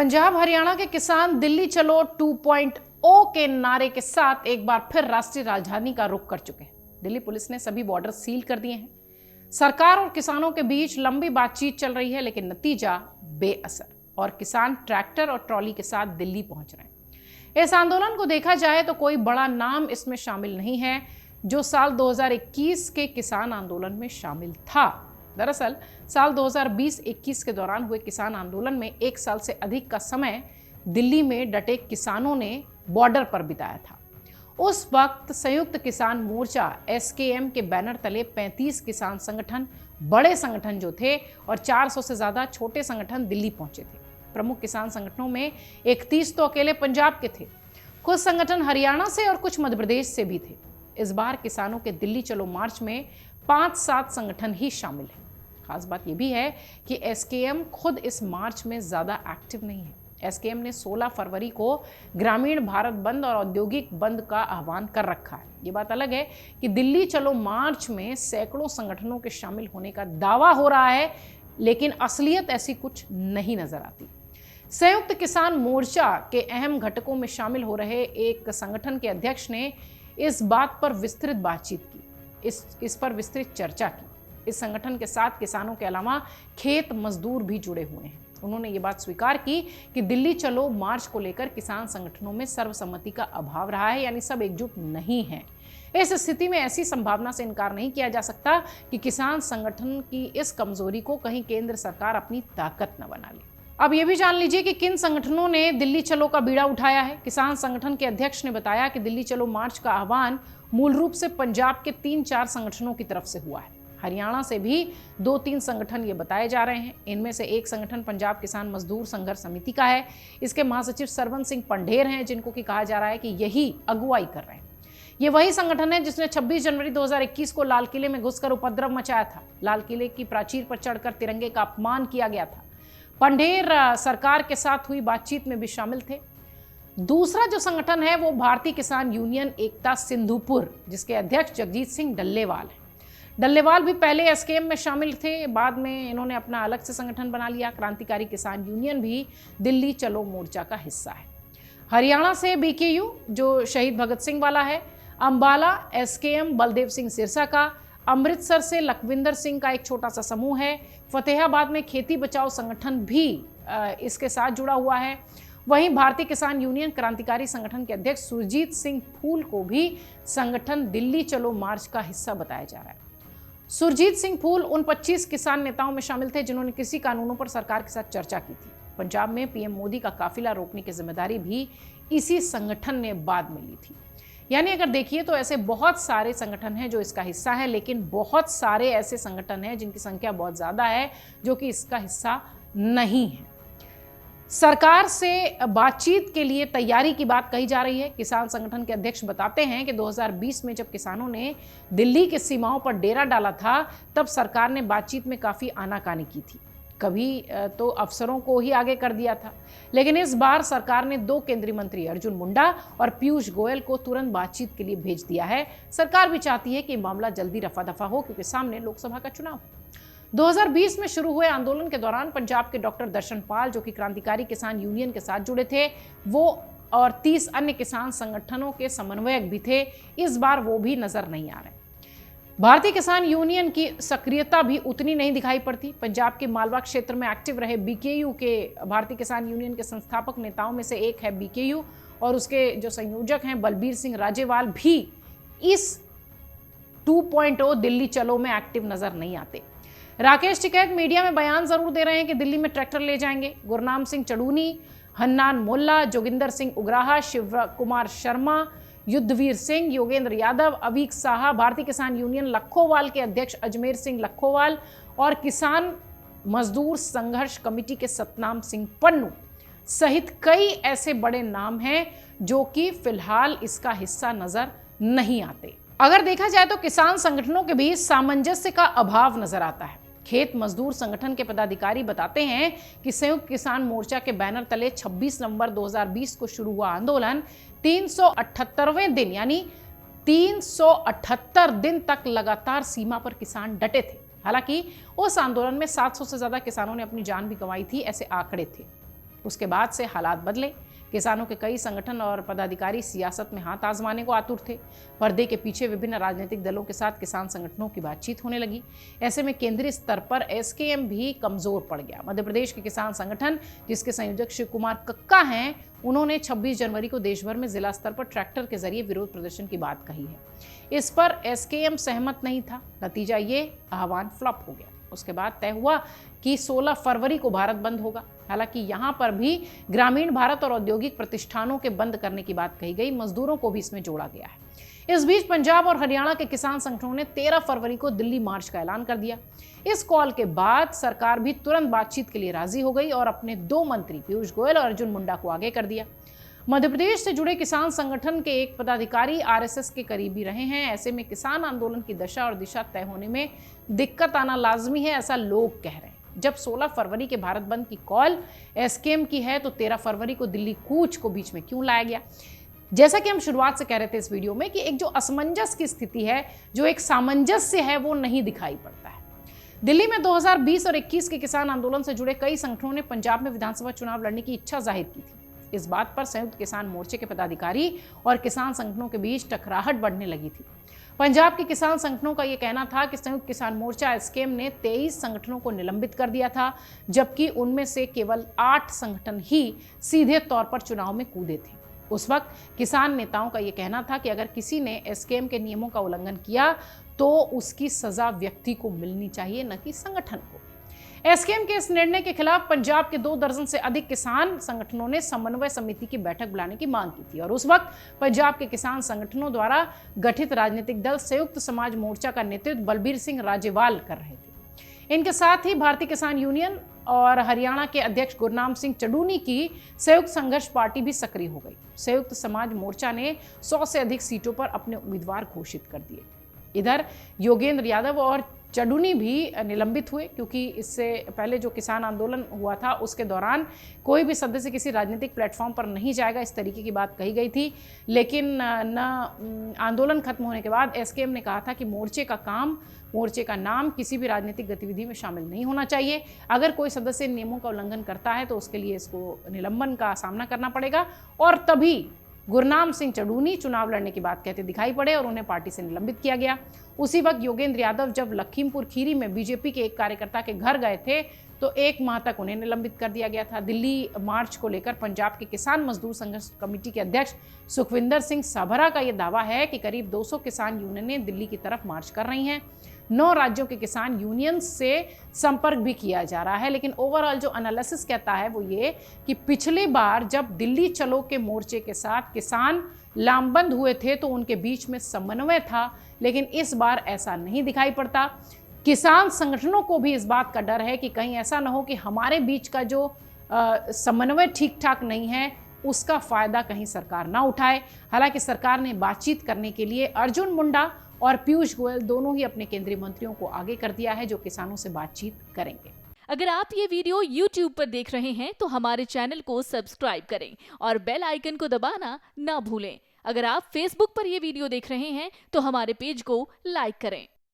पंजाब हरियाणा के किसान दिल्ली चलो 2.0 के नारे के साथ एक बार फिर राष्ट्रीय राजधानी का रुख कर चुके हैं। दिल्ली पुलिस ने सभी बॉर्डर सील कर दिए हैं। सरकार और किसानों के बीच लंबी बातचीत चल रही है, लेकिन नतीजा बेअसर और किसान ट्रैक्टर और ट्रॉली के साथ दिल्ली पहुंच रहे हैं। इस आंदोलन को देखा जाए तो कोई बड़ा नाम इसमें शामिल नहीं है जो साल 2021 के किसान आंदोलन में शामिल था। दरअसल साल 2020-21 के दौरान हुए किसान आंदोलन में एक साल से अधिक का समय दिल्ली में डटे किसानों ने बॉर्डर पर बिताया था। उस वक्त संयुक्त किसान मोर्चा एसकेएम के बैनर तले 35 किसान संगठन, बड़े संगठन जो थे, और 400 से ज्यादा छोटे संगठन दिल्ली पहुंचे थे। प्रमुख किसान संगठनों में 31 तो अकेले पंजाब के थे, कुछ संगठन हरियाणा से और कुछ मध्य प्रदेश से भी थे। इस बार किसानों के दिल्ली चलो मार्च में 5-7 संगठन ही शामिल हैं। खास बात यह भी है कि एसकेएम खुद इस मार्च में ज्यादा एक्टिव नहीं है। एसकेएम ने 16 फरवरी को ग्रामीण भारत बंद और औद्योगिक बंद का आह्वान कर रखा है। ये बात अलग है कि दिल्ली चलो मार्च में सैकड़ों संगठनों के शामिल होने का दावा हो रहा है, लेकिन असलियत ऐसी कुछ नहीं नजर आती। संयुक्त किसान मोर्चा के अहम घटकों में शामिल हो रहे एक संगठन के अध्यक्ष ने इस बात पर विस्तृत बातचीत की, इस पर विस्तृत चर्चा की। इस संगठन के साथ किसानों के अलावा खेत मजदूर भी जुड़े हुए हैं। उन्होंने ये बात स्वीकार की कि दिल्ली चलो मार्च को लेकर किसान संगठनों में सर्वसम्मति का अभाव रहा है, यानी सब एकजुट नहीं है। इस स्थिति में ऐसी संभावना से इनकार नहीं किया जा सकता कि किसान संगठन की इस कमजोरी को कहीं केंद्र सरकार अपनी ताकत न बना ले। अब ये भी जान लीजिए कि किन संगठनों ने दिल्ली चलो का बीड़ा उठाया है। किसान संगठन के अध्यक्ष ने बताया कि दिल्ली चलो मार्च का आह्वान मूल रूप से पंजाब के 3-4 संगठनों की तरफ से हुआ है। हरियाणा से भी 2-3 संगठन ये बताए जा रहे हैं। इनमें से एक संगठन पंजाब किसान मजदूर संघर्ष समिति का है। इसके महासचिव सरवन सिंह पंढेर हैं, जिनको कि कहा जा रहा है कि यही अगुवाई कर रहे हैं। ये वही संगठन है जिसने 26 जनवरी 2021 को लाल किले में घुसकर उपद्रव मचाया था। लाल किले की प्राचीर पर चढ़कर तिरंगे का अपमान किया गया था। पंढेर सरकार के साथ हुई बातचीत में भी शामिल थे। दूसरा जो संगठन है वो भारतीय किसान यूनियन एकता सिंधुपुर, जिसके अध्यक्ष जगजीत सिंह डल्लेवाल है। डल्लेवाल भी पहले एसकेएम में शामिल थे, बाद में इन्होंने अपना अलग से संगठन बना लिया। क्रांतिकारी किसान यूनियन भी दिल्ली चलो मोर्चा का हिस्सा है। हरियाणा से बीकेयू जो शहीद भगत सिंह वाला है, अंबाला एसकेएम बलदेव सिंह सिरसा का, अमृतसर से लखविंदर सिंह का एक छोटा सा समूह है। फतेहाबाद में खेती बचाओ संगठन भी इसके साथ जुड़ा हुआ है। वहीं भारतीय किसान यूनियन क्रांतिकारी संगठन के अध्यक्ष सुरजीत सिंह फूल को भी संगठन दिल्ली चलो मार्च का हिस्सा बताया जा रहा है। सुरजीत सिंह फूल उन 25 किसान नेताओं में शामिल थे जिन्होंने कृषि कानूनों पर सरकार के साथ चर्चा की थी। पंजाब में पीएम मोदी का काफिला रोकने की जिम्मेदारी भी इसी संगठन ने बाद में ली थी। यानी अगर देखिए तो ऐसे बहुत सारे संगठन हैं जो इसका हिस्सा है, लेकिन बहुत सारे ऐसे संगठन हैं जिनकी संख्या बहुत ज्यादा है जो कि इसका हिस्सा नहीं है। सरकार से बातचीत के लिए तैयारी की बात कही जा रही है। किसान संगठन के अध्यक्ष बताते हैं कि 2020 में जब किसानों ने दिल्ली की सीमाओं पर डेरा डाला था, तब सरकार ने बातचीत में काफी आनाकानी की थी। कभी तो अफसरों को ही आगे कर दिया था, लेकिन इस बार सरकार ने 2 केंद्रीय मंत्री अर्जुन मुंडा और पीयूष गोयल को तुरंत बातचीत के लिए भेज दिया है। सरकार भी चाहती है कि मामला जल्दी रफा दफा हो, क्योंकि सामने लोकसभा का चुनाव। 2020 में शुरू हुए आंदोलन के दौरान पंजाब के डॉक्टर दर्शन पाल, जो कि क्रांतिकारी किसान यूनियन के साथ जुड़े थे, वो और 30 अन्य किसान संगठनों के समन्वयक भी थे। इस बार वो भी नजर नहीं आ रहे। भारतीय किसान यूनियन की सक्रियता भी उतनी नहीं दिखाई पड़ती। पंजाब के मालवा क्षेत्र में एक्टिव रहे बीकेयू के, भारतीय किसान यूनियन के संस्थापक नेताओं में से एक है बीकेयू, और उसके जो संयोजक हैं बलबीर सिंह राजेवाल भी इस 2.0 दिल्ली चलो में एक्टिव नजर नहीं आते। राकेश टिकैत मीडिया में बयान जरूर दे रहे हैं कि दिल्ली में ट्रैक्टर ले जाएंगे। गुरनाम सिंह चड़ूनी, हन्नान मोल्ला, जोगिंदर सिंह उग्राहा, शिव कुमार शर्मा, युद्धवीर सिंह, योगेंद्र यादव, अवीक साहा, भारतीय किसान यूनियन लखोवाल के अध्यक्ष अजमेर सिंह लखोवाल और किसान मजदूर संघर्ष कमेटी के सतनाम सिंह पन्नू सहित कई ऐसे बड़े नाम हैं जो कि फिलहाल इसका हिस्सा नजर नहीं आते। अगर देखा जाए तो किसान संगठनों के बीच सामंजस्य का अभाव नजर आता है। खेत मजदूर संगठन के पदाधिकारी बताते हैं कि संयुक्त किसान मोर्चा के बैनर तले 26 नवंबर 2020 को शुरू हुआ आंदोलन 378वें दिन यानी 378 दिन तक लगातार सीमा पर किसान डटे थे। हालांकि उस आंदोलन में 700 से ज्यादा किसानों ने अपनी जान भी गंवाई थी, ऐसे आंकड़े थे। उसके बाद से हालात बदले। किसानों के कई संगठन और पदाधिकारी सियासत में हाथ आजमाने को आतुर थे। पर्दे के पीछे विभिन्न राजनीतिक दलों के साथ किसान संगठनों की बातचीत होने लगी। ऐसे में केंद्रीय स्तर पर एसकेएम भी कमजोर पड़ गया। मध्य प्रदेश के किसान संगठन, जिसके संयोजक शिव कुमार कक्का हैं, उन्होंने 26 जनवरी को देश भर में जिला स्तर पर ट्रैक्टर के जरिए विरोध प्रदर्शन की बात कही है। इस पर एसकेएम सहमत नहीं था। नतीजा ये आह्वान फ्लॉप हो गया। उसके बाद तय हुआ कि 16 फरवरी को भारत बंद होगा। हालांकि यहां पर भी ग्रामीण भारत और औद्योगिक प्रतिष्ठानों के बंद करने की बात कही गई। मजदूरों को भी इसमें जोड़ा गया है। इस बीच पंजाब और हरियाणा के किसान संगठनों ने 13 फरवरी को दिल्ली मार्च का ऐलान कर दिया। इस कॉल के बाद सरकार भी तुरंत बातचीत के लिए राजी हो गई और अपने 2 मंत्री पीयूष गोयल और अर्जुन मुंडा को आगे कर दिया। मध्य प्रदेश से जुड़े किसान संगठन के एक पदाधिकारी आरएसएस के करीबी रहे हैं। ऐसे में किसान आंदोलन की दशा और दिशा तय होने में दिक्कत आना लाजमी है, ऐसा लोग कह रहे हैं। जब 16 फरवरी के भारत बंद की कॉल एसकेएम की है तो 13 फरवरी को दिल्ली कूच को बीच में क्यों लाया गया? जैसा कि हम शुरुआत से कह रहे थे इस वीडियो में कि एक जो असमंजस की स्थिति है, जो एक सामंजस्य है, वो नहीं दिखाई पड़ता है। दिल्ली में 2020 और 21 के किसान आंदोलन से जुड़े कई संगठनों ने पंजाब में विधानसभा चुनाव लड़ने की इच्छा जाहिर की थी। इस बात पर संयुक्त किसान मोर्चे के पदाधिकारी और किसान संगठनों के बीच टकराहट बढ़ने लगी थी। पंजाब के किसान संगठनों का यह कहना था कि संयुक्त किसान मोर्चा एसकेएम ने 23 संगठनों को निलंबित कर दिया था, जबकि उनमें से केवल 8 संगठन ही सीधे तौर पर चुनाव में कूदे थे। उस वक्त किसान नेताओं का यह कहना था कि अगर किसी ने एसकेएम के नियमों का उल्लंघन किया तो उसकी सजा व्यक्ति को मिलनी चाहिए, न कि संगठन को। एसकेएम के इस निर्णय के खिलाफ पंजाब के 2 दर्जन से अधिक किसान संगठनों ने समन्वय समिति की बैठक बुलाने की मांग की थी और उस वक्त पंजाब के किसान संगठनों द्वारा गठित राजनीतिक दल संयुक्त समाज मोर्चा का नेतृत्व बलबीर सिंह राजेवाल कर रहे थे। इनके साथ ही भारतीय किसान यूनियन और हरियाणा के अध्यक्ष गुरनाम सिंह चडूनी की संयुक्त संघर्ष पार्टी भी सक्रिय हो गई। संयुक्त समाज मोर्चा ने 100 से अधिक सीटों पर अपने उम्मीदवार घोषित कर दिए। इधर योगेंद्र यादव और चडूनी भी निलंबित हुए, क्योंकि इससे पहले जो किसान आंदोलन हुआ था उसके दौरान कोई भी सदस्य किसी राजनीतिक प्लेटफॉर्म पर नहीं जाएगा, इस तरीके की बात कही गई थी। लेकिन आंदोलन खत्म होने के बाद एसकेएम ने कहा था कि मोर्चे का नाम किसी भी राजनीतिक गतिविधि में शामिल नहीं होना चाहिए। अगर कोई सदस्य नियमों का उल्लंघन करता है तो उसके लिए इसको निलंबन का सामना करना पड़ेगा। और तभी गुरनाम सिंह चडूनी चुनाव लड़ने की बात कहते दिखाई पड़े और उन्हें पार्टी से निलंबित किया गया। उसी वक्त योगेंद्र यादव जब लखीमपुर खीरी में बीजेपी के एक कार्यकर्ता के घर गए थे तो 1 माह तक उन्हें निलंबित कर दिया गया था। दिल्ली मार्च को लेकर पंजाब के किसान मजदूर संघर्ष कमेटी के अध्यक्ष सुखविंदर सिंह साभरा का यह दावा है कि करीब 200 किसान यूनियनें दिल्ली की तरफ मार्च कर रही हैं। 9 राज्यों के किसान यूनियन से संपर्क भी किया जा रहा है। लेकिन ओवरऑल जो एनालिसिस कहता है वो ये कि पिछली बार जब दिल्ली चलो के मोर्चे के साथ किसान लामबंद हुए थे तो उनके बीच में समन्वय था, लेकिन इस बार ऐसा नहीं दिखाई पड़ता। किसान संगठनों को भी इस बात का डर है कि कहीं ऐसा ना हो कि हमारे बीच का जो समन्वय ठीक ठाक नहीं है उसका फायदा कहीं सरकार ना उठाए। हालांकि सरकार ने बातचीत करने के लिए अर्जुन मुंडा और पीयूष गोयल दोनों ही अपने केंद्रीय मंत्रियों को आगे कर दिया है, जो किसानों से बातचीत करेंगे। अगर आप ये वीडियो YouTube पर देख रहे हैं तो हमारे चैनल को सब्सक्राइब करें और बेल आइकन को दबाना ना भूलें। अगर आप Facebook पर ये वीडियो देख रहे हैं तो हमारे पेज को लाइक करें।